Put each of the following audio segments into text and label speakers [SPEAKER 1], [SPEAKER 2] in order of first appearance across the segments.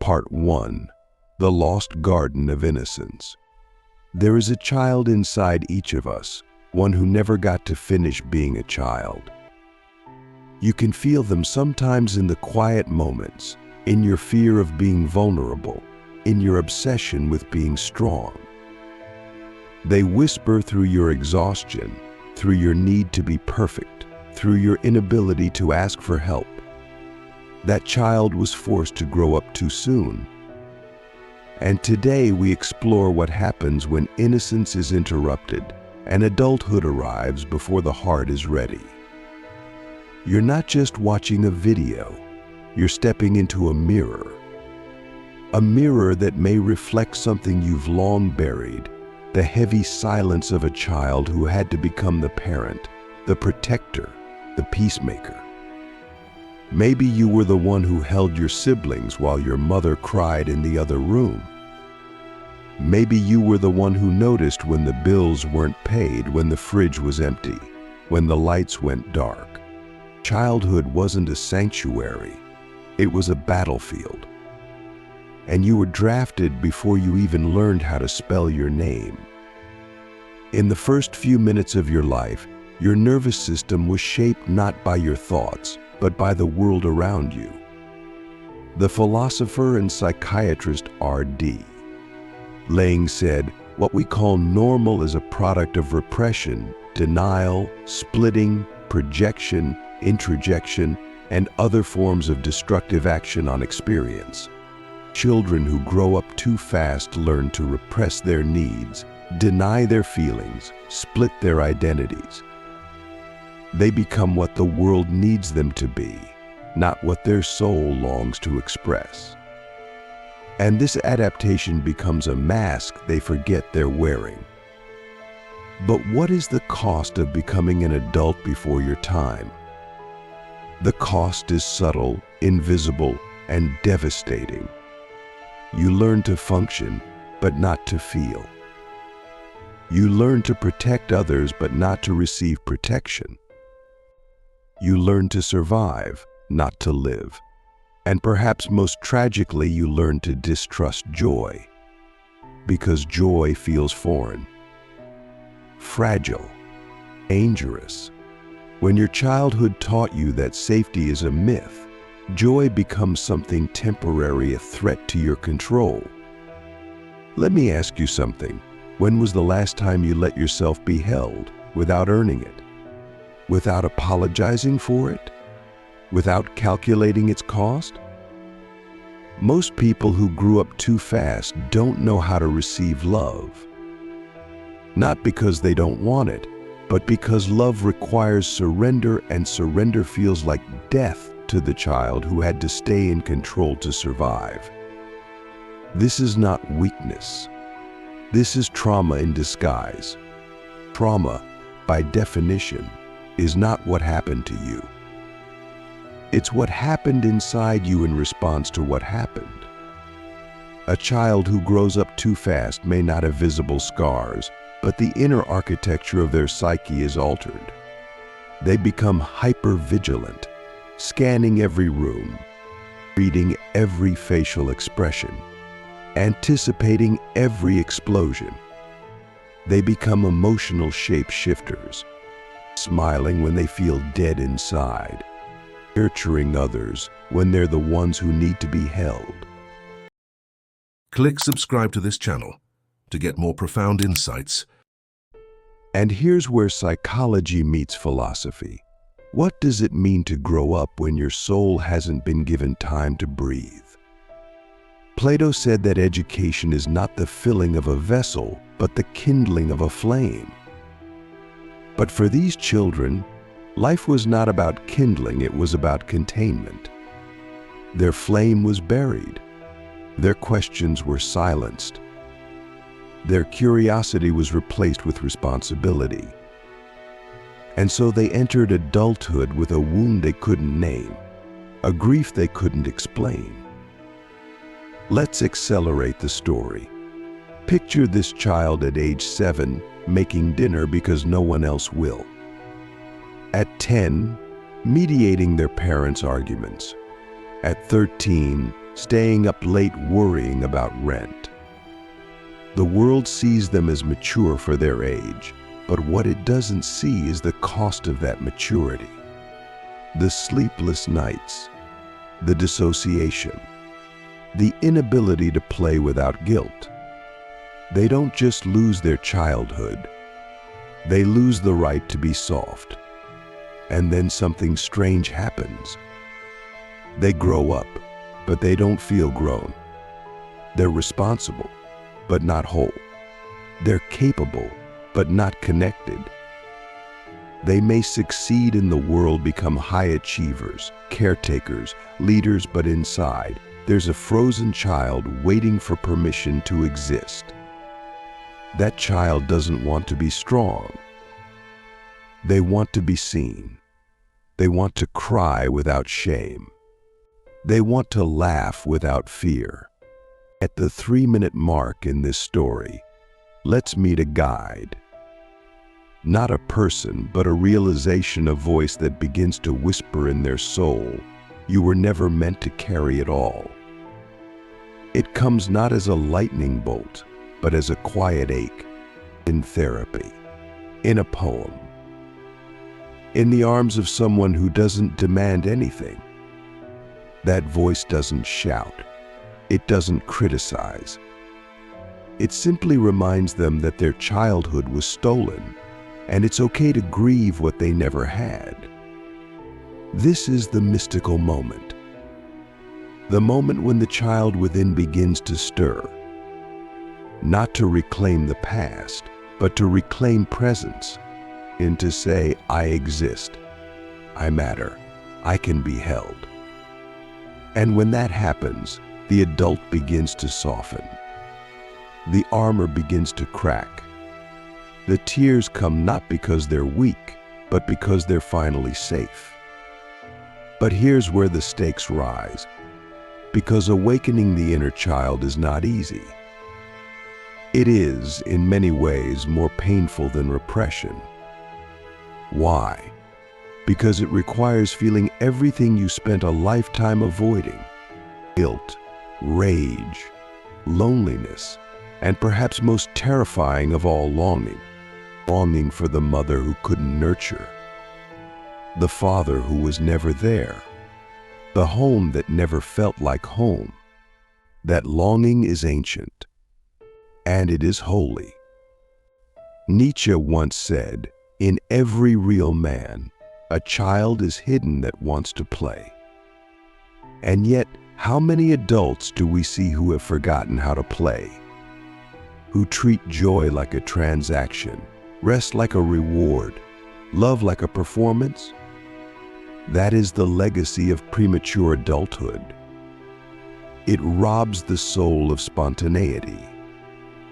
[SPEAKER 1] Part 1. The Lost Garden of Innocence. There is a child inside each of us, one who never got to finish being a child. You can feel them sometimes in the quiet moments, in your fear of being vulnerable, in your obsession with being strong. They whisper through your exhaustion, through your need to be perfect, through your inability to ask for help. That child was forced to grow up too soon. And today we explore what happens when innocence is interrupted and adulthood arrives before the heart is ready. You're not just watching a video, you're stepping into a mirror that may reflect something you've long buried, the heavy silence of a child who had to become the parent, the protector, the peacemaker. Maybe you were the one who held your siblings while your mother cried in the other room. Maybe you were the one who noticed when the bills weren't paid, when the fridge was empty, when the lights went dark. Childhood wasn't a sanctuary, it was a battlefield. And you were drafted before you even learned how to spell your name. In the first few minutes of your life, your nervous system was shaped not by your thoughts, but by the world around you. The philosopher and psychiatrist R.D. Laing said, what we call normal is a product of repression, denial, splitting, projection, introjection, and other forms of destructive action on experience. Children who grow up too fast learn to repress their needs, deny their feelings, split their identities. They become what the world needs them to be, not what their soul longs to express. And this adaptation becomes a mask they forget they're wearing. But what is the cost of becoming an adult before your time? The cost is subtle, invisible, and devastating. You learn to function, but not to feel. You learn to protect others, but not to receive protection. You learn to survive, not to live. And perhaps most tragically, you learn to distrust joy, because joy feels foreign, fragile, dangerous. When your childhood taught you that safety is a myth, joy becomes something temporary, a threat to your control. Let me ask you something. When was the last time you let yourself be held without earning it? Without apologizing for it? Without calculating its cost? Most people who grew up too fast don't know how to receive love. Not because they don't want it, but because love requires surrender, and surrender feels like death to the child who had to stay in control to survive. This is not weakness. This is trauma in disguise. Trauma, by definition, is not what happened to you. It's what happened inside you in response to what happened. A child who grows up too fast may not have visible scars, but the inner architecture of their psyche is altered. They become hyper-vigilant, scanning every room, reading every facial expression, anticipating every explosion. They become emotional shapeshifters, smiling when they feel dead inside, nurturing others when they're the ones who need to be held.
[SPEAKER 2] Click subscribe to this channel to get more profound insights.
[SPEAKER 1] And here's where psychology meets philosophy. What does it mean to grow up when your soul hasn't been given time to breathe? Plato said that education is not the filling of a vessel, but the kindling of a flame. But for these children, life was not about kindling, it was about containment. Their flame was buried. Their questions were silenced. Their curiosity was replaced with responsibility. And so they entered adulthood with a wound they couldn't name, a grief they couldn't explain. Let's accelerate the story. Picture this child at age 7 making dinner because no one else will. At 10, mediating their parents' arguments. At 13, staying up late worrying about rent. The world sees them as mature for their age, but what it doesn't see is the cost of that maturity. The sleepless nights, the dissociation, the inability to play without guilt. They don't just lose their childhood, they lose the right to be soft. And then something strange happens. They grow up, but they don't feel grown. They're responsible, but not whole. They're capable, but not connected. They may succeed in the world, become high achievers, caretakers, leaders, but inside, there's a frozen child waiting for permission to exist. That child doesn't want to be strong. They want to be seen. They want to cry without shame. They want to laugh without fear. At the 3-minute mark in this story, let's meet a guide. Not a person, but a realization, a voice that begins to whisper in their soul, you were never meant to carry it all. It comes not as a lightning bolt, but as a quiet ache, in therapy, in a poem, in the arms of someone who doesn't demand anything. That voice doesn't shout. It doesn't criticize. It simply reminds them that their childhood was stolen, and it's okay to grieve what they never had. This is the mystical moment. The moment when the child within begins to stir. Not to reclaim the past, but to reclaim presence, and to say, I exist, I matter, I can be held. And when that happens, the adult begins to soften. The armor begins to crack. The tears come not because they're weak, but because they're finally safe. But here's where the stakes rise, because awakening the inner child is not easy. It is, in many ways, more painful than repression. Why? Because it requires feeling everything you spent a lifetime avoiding: guilt, rage, loneliness, and perhaps most terrifying of all, longing. Longing for the mother who couldn't nurture, the father who was never there, the home that never felt like home. That longing is ancient, and it is holy. Nietzsche once said, in every real man, a child is hidden that wants to play. And yet, how many adults do we see who have forgotten how to play? Who treat joy like a transaction, rest like a reward, love like a performance? That is the legacy of premature adulthood. It robs the soul of spontaneity.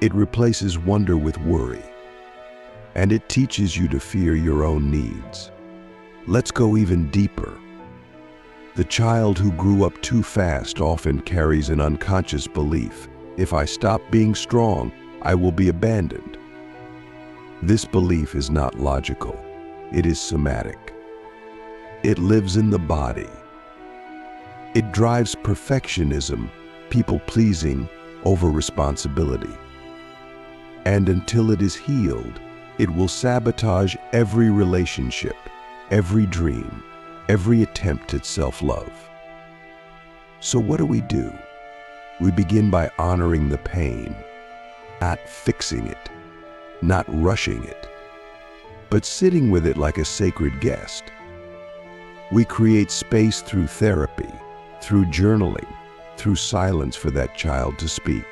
[SPEAKER 1] It replaces wonder with worry. And it teaches you to fear your own needs. Let's go even deeper. The child who grew up too fast often carries an unconscious belief: if I stop being strong, I will be abandoned. This belief is not logical. It is somatic. It lives in the body. It drives perfectionism, people-pleasing, over-responsibility. And until it is healed, it will sabotage every relationship, every dream, every attempt at self-love. So what do? We begin by honoring the pain, not fixing it, not rushing it, but sitting with it like a sacred guest. We create space through therapy, through journaling, through silence for that child to speak.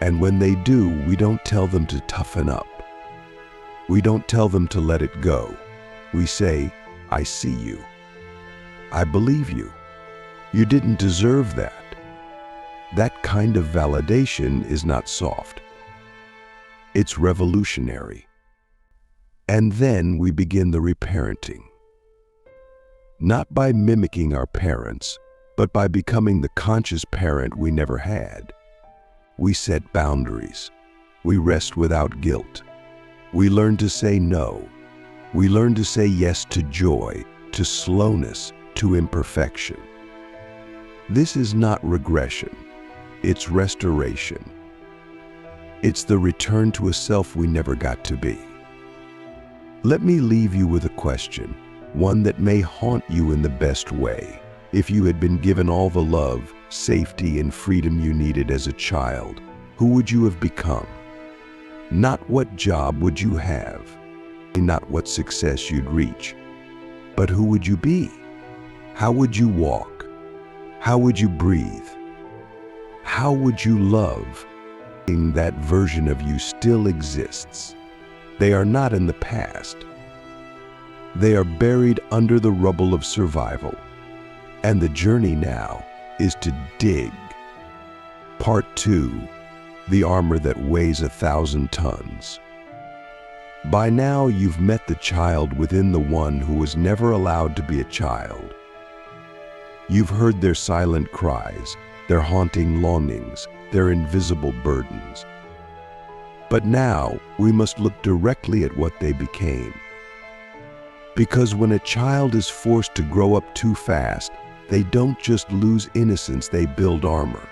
[SPEAKER 1] And when they do, we don't tell them to toughen up. We don't tell them to let it go. We say, I see you. I believe you. You didn't deserve that. That kind of validation is not soft. It's revolutionary. And then we begin the reparenting. Not by mimicking our parents, but by becoming the conscious parent we never had. We set boundaries. We rest without guilt. We learn to say no. We learn to say yes to joy, to slowness, to imperfection. This is not regression, it's restoration. It's the return to a self we never got to be. Let me leave you with a question, one that may haunt you in the best way. If you had been given all the love, safety, and freedom you needed as a child, who would you have become? Not what job would you have, not what success you'd reach, but who would you be? How would you walk? How would you breathe? How would you love? That version of you still exists. They are not in the past. They are buried under the rubble of survival. And the journey now is to dig. Part 2, the armor that weighs 1,000 tons. By now, you've met the child within the one who was never allowed to be a child. You've heard their silent cries, their haunting longings, their invisible burdens. But now, we must look directly at what they became. Because when a child is forced to grow up too fast, they don't just lose innocence, they build armor.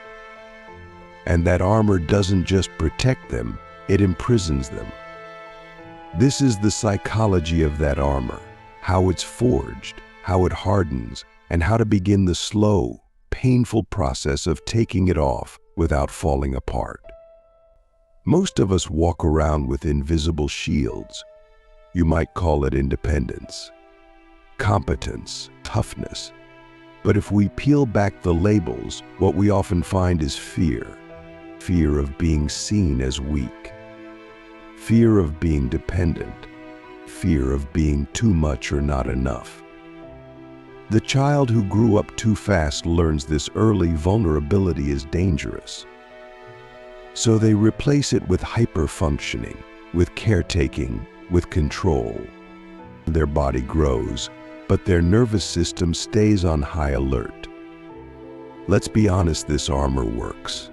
[SPEAKER 1] And that armor doesn't just protect them, it imprisons them. This is the psychology of that armor, how it's forged, how it hardens, and how to begin the slow, painful process of taking it off without falling apart. Most of us walk around with invisible shields. You might call it independence, competence, toughness. But if we peel back the labels, what we often find is fear. Fear of being seen as weak. Fear of being dependent. Fear of being too much or not enough. The child who grew up too fast learns this early vulnerability is dangerous. So they replace it with hyper-functioning, with caretaking, with control. Their body grows, but their nervous system stays on high alert. Let's be honest, this armor works.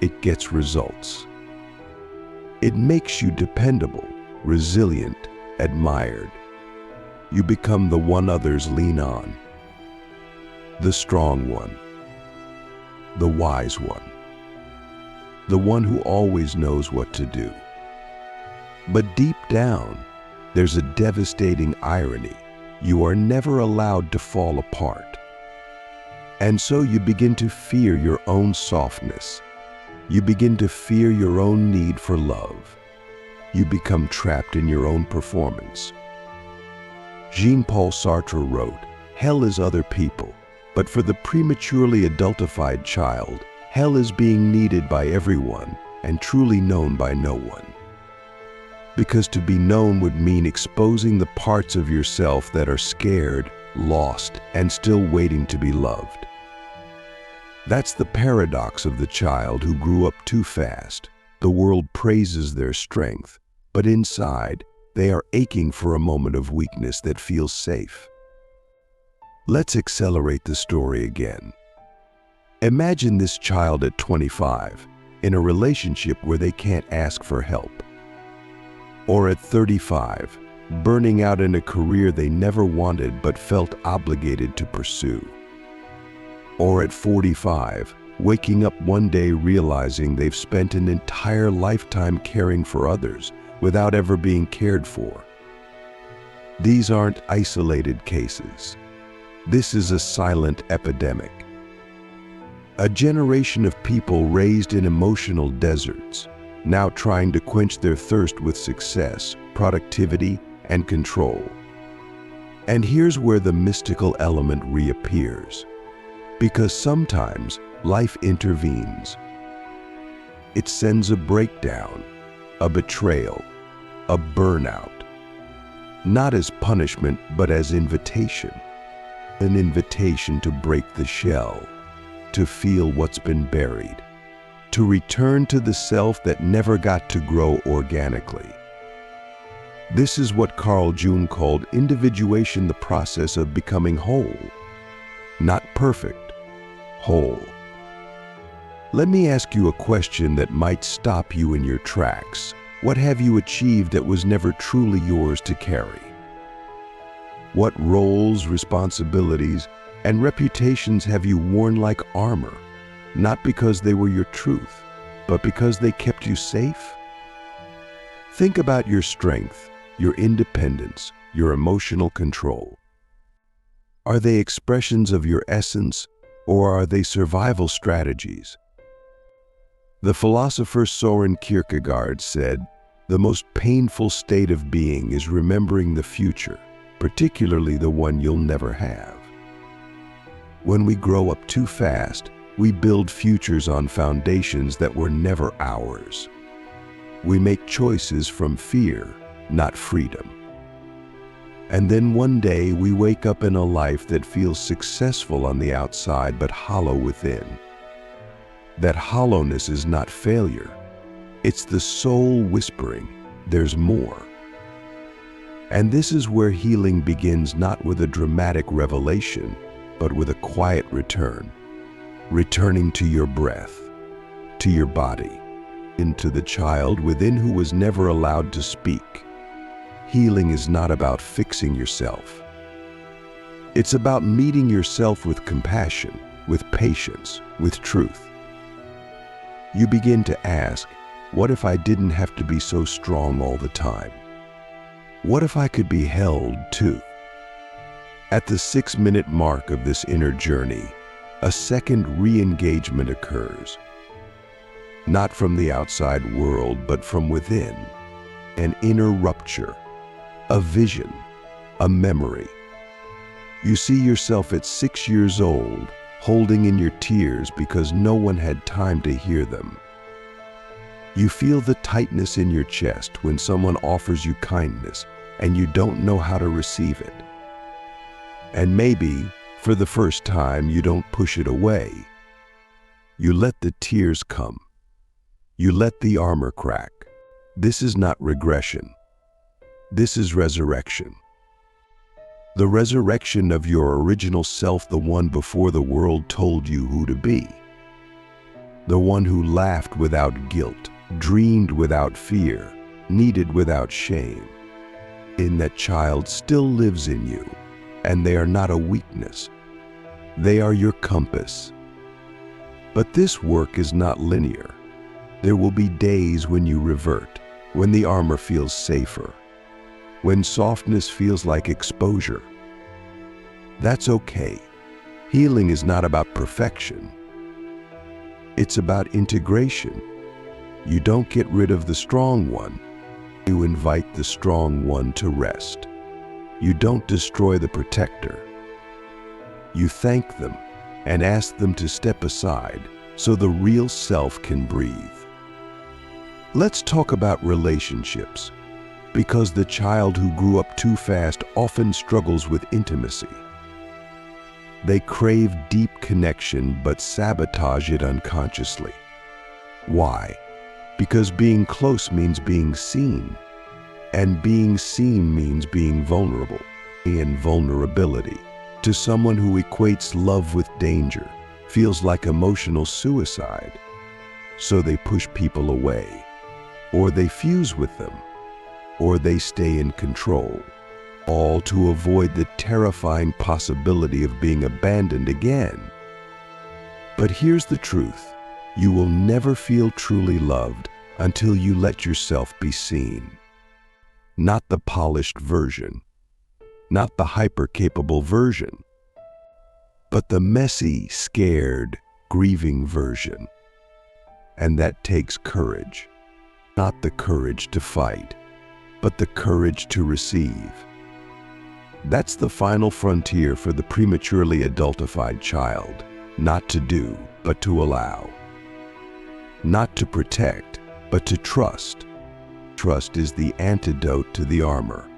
[SPEAKER 1] It gets results. It makes you dependable, resilient, admired. You become the one others lean on. The strong one. The wise one. The one who always knows what to do. But deep down, there's a devastating irony. You are never allowed to fall apart. And so you begin to fear your own softness. You begin to fear your own need for love. You become trapped in your own performance. Jean-Paul Sartre wrote, "Hell is other people, but for the prematurely adultified child, hell is being needed by everyone and truly known by no one." Because to be known would mean exposing the parts of yourself that are scared, lost, and still waiting to be loved. That's the paradox of the child who grew up too fast. The world praises their strength, but inside, they are aching for a moment of weakness that feels safe. Let's accelerate the story again. Imagine this child at 25, in a relationship where they can't ask for help. Or at 35, burning out in a career they never wanted but felt obligated to pursue. Or at 45, waking up one day realizing they've spent an entire lifetime caring for others without ever being cared for. These aren't isolated cases. This is a silent epidemic. A generation of people raised in emotional deserts, now trying to quench their thirst with success, productivity, and control. And here's where the mystical element reappears. Because sometimes life intervenes. It sends a breakdown, a betrayal, a burnout. Not as punishment, but as invitation. An invitation to break the shell, to feel what's been buried, to return to the self that never got to grow organically. This is what Carl Jung called individuation, the process of becoming whole. Not perfect, whole. Let me ask you a question that might stop you in your tracks. What have you achieved that was never truly yours to carry? What roles, responsibilities, And reputations have you worn like armor, not because they were your truth, but because they kept you safe? Think about your strength, your independence, your emotional control. Are they expressions of your essence, or are they survival strategies? The philosopher Soren Kierkegaard said, "The most painful state of being is remembering the future, particularly the one you'll never have." When we grow up too fast, we build futures on foundations that were never ours. We make choices from fear, not freedom. And then one day we wake up in a life that feels successful on the outside but hollow within. That hollowness is not failure. It's the soul whispering, "There's more." And this is where healing begins, not with a dramatic revelation, but with a quiet return. Returning to your breath, to your body, into the child within who was never allowed to speak. Healing is not about fixing yourself. It's about meeting yourself with compassion, with patience, with truth. You begin to ask, what if I didn't have to be so strong all the time? What if I could be held too? At the 6-minute mark of this inner journey, a second re-engagement occurs. Not from the outside world, but from within. An inner rupture, a vision, a memory. You see yourself at 6 years old, holding in your tears because no one had time to hear them. You feel the tightness in your chest when someone offers you kindness and you don't know how to receive it. And maybe, for the first time, you don't push it away. You let the tears come. You let the armor crack. This is not regression. This is resurrection. The resurrection of your original self, the one before the world told you who to be. The one who laughed without guilt, dreamed without fear, needed without shame. In that child still lives in you, and they are not a weakness. They are your compass. But this work is not linear. There will be days when you revert, when the armor feels safer, when softness feels like exposure. That's okay. Healing is not about perfection. It's about integration. You don't get rid of the strong one. You invite the strong one to rest. You don't destroy the protector. You thank them and ask them to step aside so the real self can breathe. Let's talk about relationships, because the child who grew up too fast often struggles with intimacy. They crave deep connection but sabotage it unconsciously. Why? Because being close means being seen, and being seen means being vulnerable. And vulnerability, to someone who equates love with danger, feels like emotional suicide. So they push people away, or they fuse with them, or they stay in control, all to avoid the terrifying possibility of being abandoned again. But here's the truth. You will never feel truly loved until you let yourself be seen. Not the polished version, not the hyper-capable version, but the messy, scared, grieving version. And that takes courage. Not the courage to fight, but the courage to receive. That's the final frontier for the prematurely adultified child. Not to do, but to allow. Not to protect, but to trust. Trust is the antidote to the armor.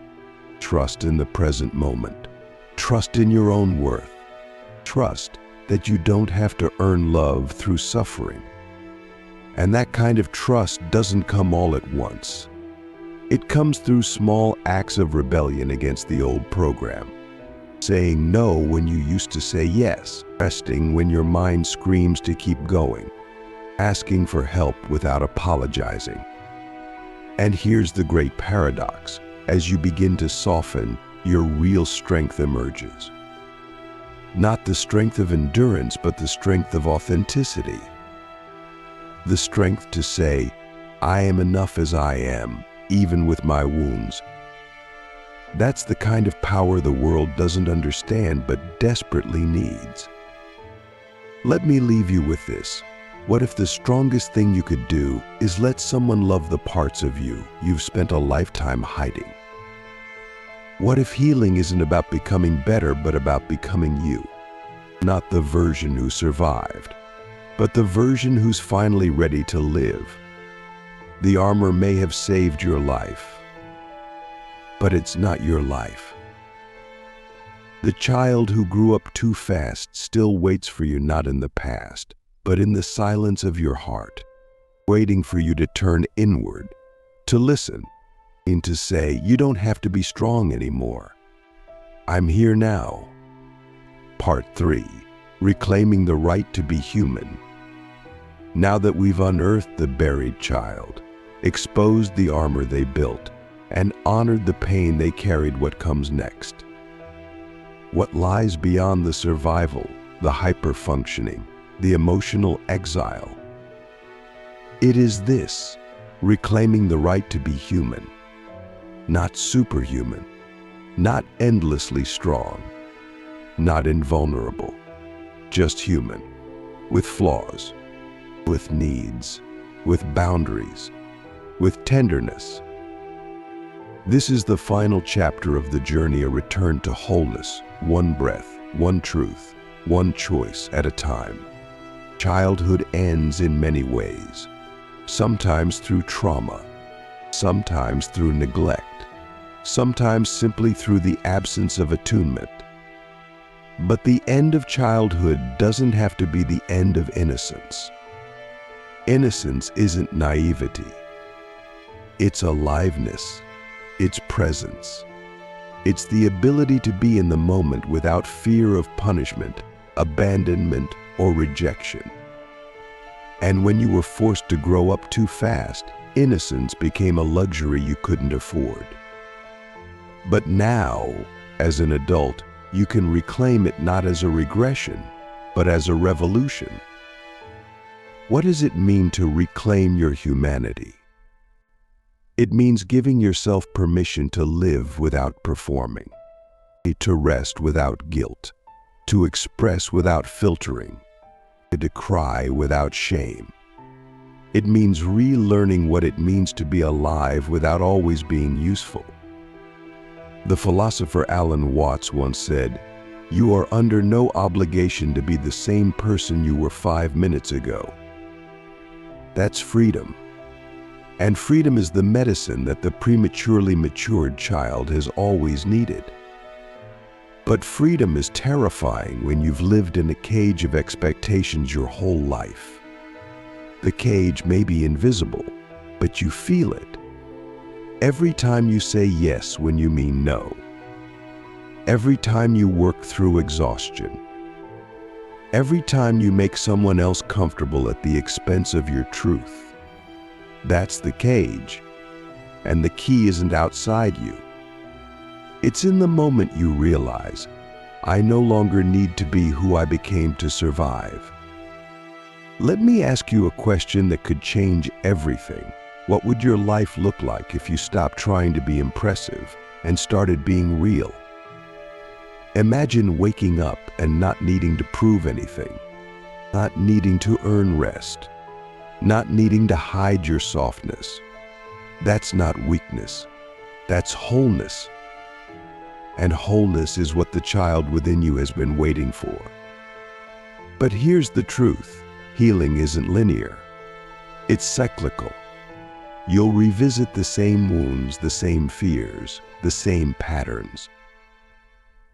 [SPEAKER 1] Trust in the present moment. Trust in your own worth. Trust that you don't have to earn love through suffering. And that kind of trust doesn't come all at once. It comes through small acts of rebellion against the old program. Saying no when you used to say yes. Resting when your mind screams to keep going. Asking for help without apologizing. And here's the great paradox. As you begin to soften, your real strength emerges. Not the strength of endurance, but the strength of authenticity. The strength to say, I am enough as I am, even with my wounds. That's the kind of power the world doesn't understand but desperately needs. Let me leave you with this. What if the strongest thing you could do is let someone love the parts of you you've spent a lifetime hiding? What if healing isn't about becoming better, but about becoming you? Not the version who survived, but the version who's finally ready to live. The armor may have saved your life, but it's not your life. The child who grew up too fast still waits for you, not in the past, but in the silence of your heart, waiting for you to turn inward, to listen, and to say, you don't have to be strong anymore. I'm here now. Part 3, Reclaiming the Right to Be Human. Now that we've unearthed the buried child, exposed the armor they built, and honored the pain they carried, what comes next? What lies beyond the survival, the hyper-functioning, the emotional exile? It is this, reclaiming the right to be human. Not superhuman, not endlessly strong, not invulnerable, just human, with flaws, with needs, with boundaries, with tenderness. This is the final chapter of the journey, a return to wholeness, one breath, one truth, one choice at a time. Childhood ends in many ways, sometimes through trauma, sometimes through neglect, sometimes simply through the absence of attunement. But the end of childhood doesn't have to be the end of innocence. Innocence isn't naivety. It's aliveness. It's presence. It's the ability to be in the moment without fear of punishment, abandonment, or rejection. And when you were forced to grow up too fast, innocence became a luxury you couldn't afford. But now, as an adult, you can reclaim it not as a regression, but as a revolution. What does it mean to reclaim your humanity? It means giving yourself permission to live without performing, to rest without guilt, to express without filtering, to cry without shame. It means relearning what it means to be alive without always being useful. The philosopher Alan Watts once said, "You are under no obligation to be the same person you were 5 minutes ago." That's freedom. And freedom is the medicine that the prematurely matured child has always needed. But freedom is terrifying when you've lived in a cage of expectations your whole life. The cage may be invisible, but you feel it. Every time you say yes when you mean no. Every time you work through exhaustion. Every time you make someone else comfortable at the expense of your truth. That's the cage, and the key isn't outside you. It's in the moment you realize, I no longer need to be who I became to survive. Let me ask you a question that could change everything. What would your life look like if you stopped trying to be impressive and started being real? Imagine waking up and not needing to prove anything, not needing to earn rest, not needing to hide your softness. That's not weakness. That's wholeness. And wholeness is what the child within you has been waiting for. But here's the truth. Healing isn't linear. It's cyclical. You'll revisit the same wounds, the same fears, the same patterns.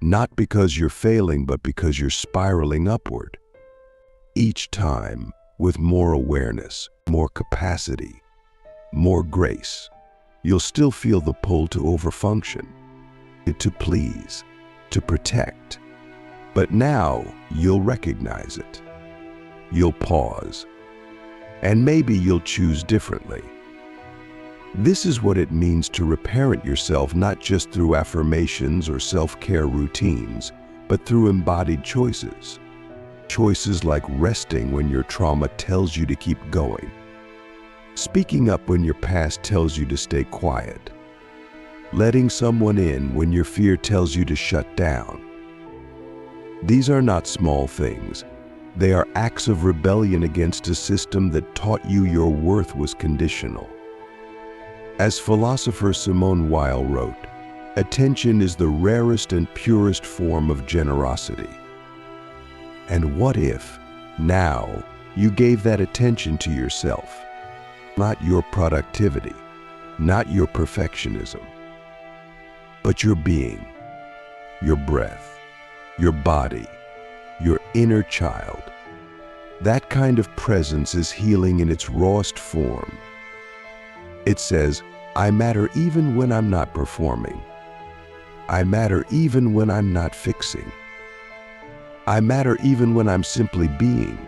[SPEAKER 1] Not because you're failing, but because you're spiraling upward. Each time, with more awareness, more capacity, more grace, you'll still feel the pull to overfunction, to please, to protect. But now you'll recognize it. You'll pause, and maybe you'll choose differently. This is what it means to reparent yourself, not just through affirmations or self-care routines, but through embodied choices. Choices like resting when your trauma tells you to keep going, speaking up when your past tells you to stay quiet, letting someone in when your fear tells you to shut down. These are not small things. They are acts of rebellion against a system that taught you your worth was conditional. As philosopher Simone Weil wrote, attention is the rarest and purest form of generosity. And what if, now, you gave that attention to yourself? Not your productivity, not your perfectionism, but your being, your breath, your body, your inner child. That kind of presence is healing in its rawest form. It says, I matter even when I'm not performing. I matter even when I'm not fixing. I matter even when I'm simply being.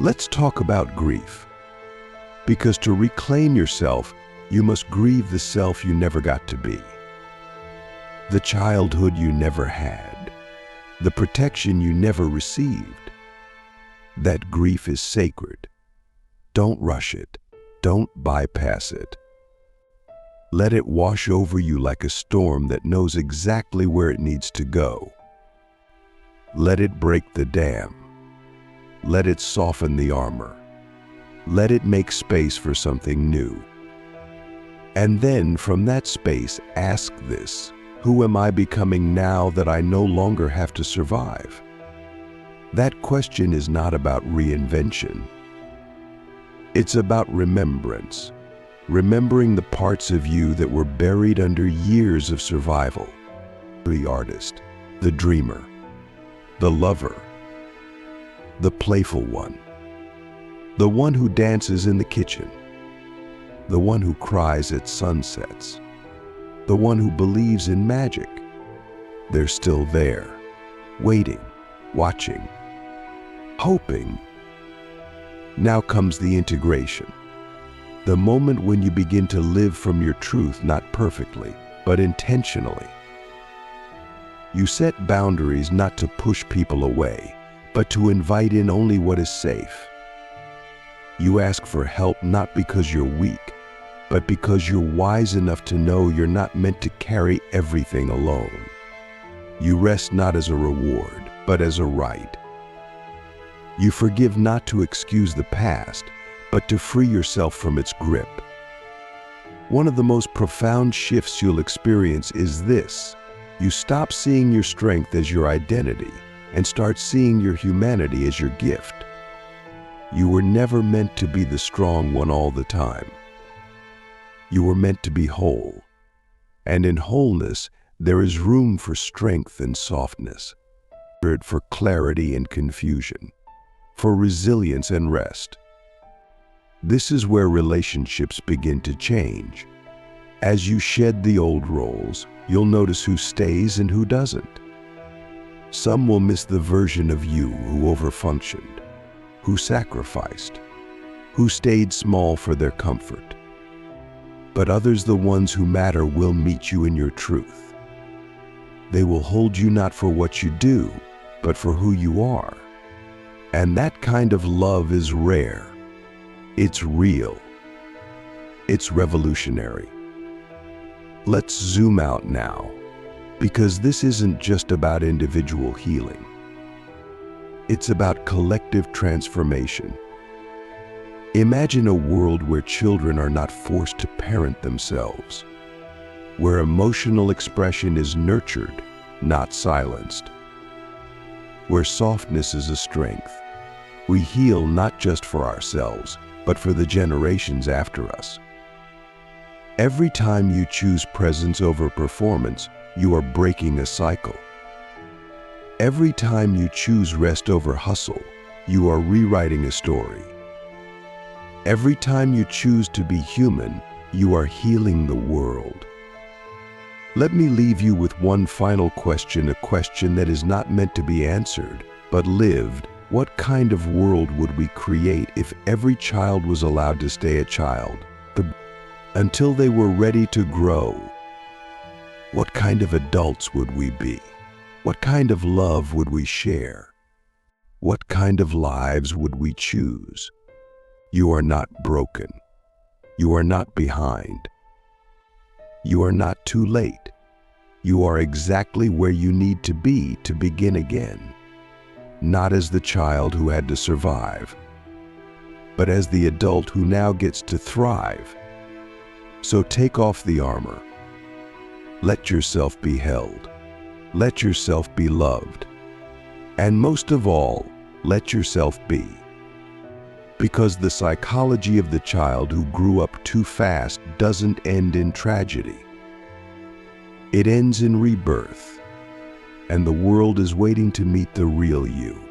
[SPEAKER 1] Let's talk about grief. Because to reclaim yourself, you must grieve the self you never got to be. The childhood you never had. The protection you never received. That grief is sacred. Don't rush it. Don't bypass it. Let it wash over you like a storm that knows exactly where it needs to go. Let it break the dam. Let it soften the armor. Let it make space for something new. And then from that space, ask this: who am I becoming now that I no longer have to survive? That question is not about reinvention. It's about remembrance. Remembering the parts of you that were buried under years of survival. The artist, the dreamer, the lover, the playful one, the one who dances in the kitchen, the one who cries at sunsets, the one who believes in magic. They're still there, waiting, watching, hoping. Now comes the integration. The moment when you begin to live from your truth, not perfectly, but intentionally. You set boundaries not to push people away, but to invite in only what is safe. You ask for help not because you're weak, but because you're wise enough to know you're not meant to carry everything alone. You rest not as a reward, but as a right. You forgive not to excuse the past, but to free yourself from its grip. One of the most profound shifts you'll experience is this: you stop seeing your strength as your identity and start seeing your humanity as your gift. You were never meant to be the strong one all the time. You were meant to be whole. And in wholeness, there is room for strength and softness, for clarity and confusion, for resilience and rest. This is where relationships begin to change. As you shed the old roles, you'll notice who stays and who doesn't. Some will miss the version of you who overfunctioned, who sacrificed, who stayed small for their comfort. But others, the ones who matter, will meet you in your truth. They will hold you not for what you do, but for who you are. And that kind of love is rare. It's real. It's revolutionary. Let's zoom out now, because this isn't just about individual healing. It's about collective transformation. Imagine a world where children are not forced to parent themselves, where emotional expression is nurtured, not silenced, where softness is a strength. We heal not just for ourselves, but for the generations after us. Every time you choose presence over performance, you are breaking a cycle. Every time you choose rest over hustle, you are rewriting a story. Every time you choose to be human, you are healing the world. Let me leave you with one final question, a question that is not meant to be answered, but lived. What kind of world would we create if every child was allowed to stay a child until they were ready to grow? What kind of adults would we be? What kind of love would we share? What kind of lives would we choose? You are not broken. You are not behind. You are not too late. You are exactly where you need to be to begin again. Not as the child who had to survive, but as the adult who now gets to thrive. So take off the armor. Let yourself be held. Let yourself be loved. And most of all, let yourself be. Because the psychology of the child who grew up too fast doesn't end in tragedy. It ends in rebirth, and the world is waiting to meet the real you.